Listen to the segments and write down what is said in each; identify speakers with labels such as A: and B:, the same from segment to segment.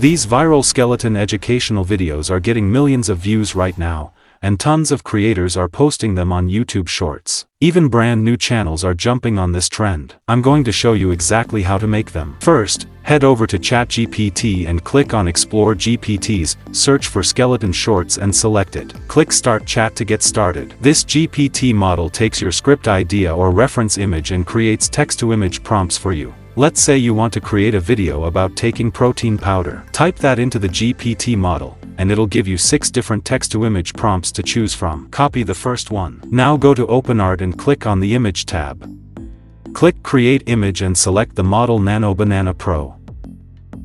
A: These viral skeleton educational videos are getting millions of views right now, and tons of creators are posting them on YouTube Shorts. Even brand new channels are jumping on this trend. I'm going to show you exactly how to make them. First, head over to ChatGPT and click on Explore GPTs, search for skeleton shorts and select it. Click Start Chat to get started. This GPT model takes your script idea or reference image and creates text-to-image prompts for you. Let's say you want to create a video about taking protein powder. Type that into the GPT model, and it'll give you 6 different text-to-image prompts to choose from. Copy the first one. Now go to OpenArt and click on the Image tab. Click Create Image and select the model Nano Banana Pro.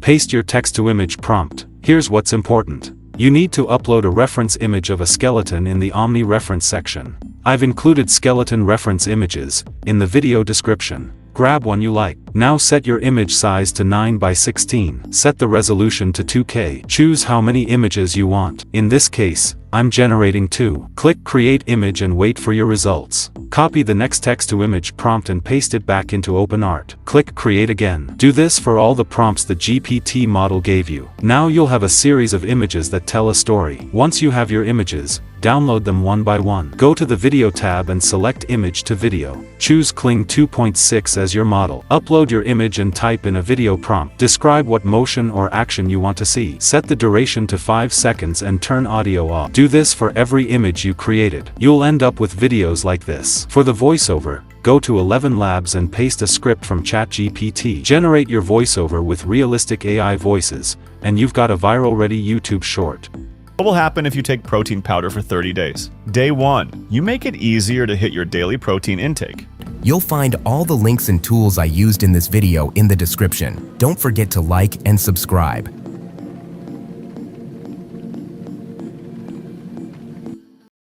A: Paste your text-to-image prompt. Here's what's important. You need to upload a reference image of a skeleton in the Omni reference section. I've included skeleton reference images in the video description. Grab one you like. Now set your image size to 9 by 16. Set the resolution to 2K. Choose how many images you want. In this case, I'm generating 2. Click Create Image and wait for your results. Copy the next text-to-image prompt and paste it back into OpenArt. Click Create again. Do this for all the prompts the GPT model gave you. Now you'll have a series of images that tell a story. Once you have your images, download them one by one. Go to the Video tab and select Image to Video. Choose Kling 2.6 as your model. Upload your image and type in a video prompt. Describe what motion or action you want to see. Set the duration to 5 seconds and turn audio off. Do this for every image you created. You'll end up with videos like this. For the voiceover, go to 11 Labs and paste a script from ChatGPT. Generate your voiceover with realistic AI voices, and you've got a viral-ready YouTube short.
B: What will happen if you take protein powder for 30 days? Day 1. You make it easier to hit your daily protein intake.
C: You'll find all the links and tools I used in this video in the description. Don't forget to like and subscribe.